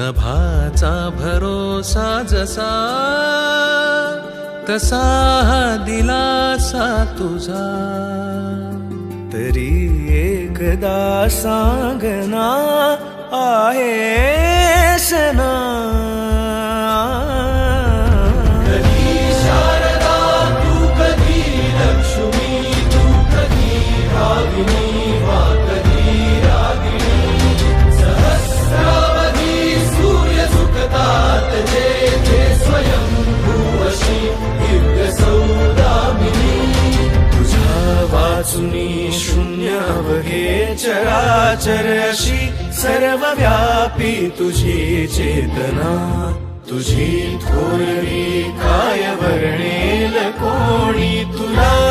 नभाचा भरोसा जसा तसा हा दिलासा तुझा, तरी एकदा सांगना आहेस ना. कधी शारदा तू, कधी लक्ष्मी तू, कधी भागिनी वा कधी रागिणी. सहस्रावधी सूर्य झुकतात जेथे स्वयंभूवशी दिव्य सौदामिनी. तुझा वाचुनी शून्य अवघे चराचर अशी सर्वव्यापी तुझी चेतना. तुझी थोरवी काय वर्णेल कोणी तुला.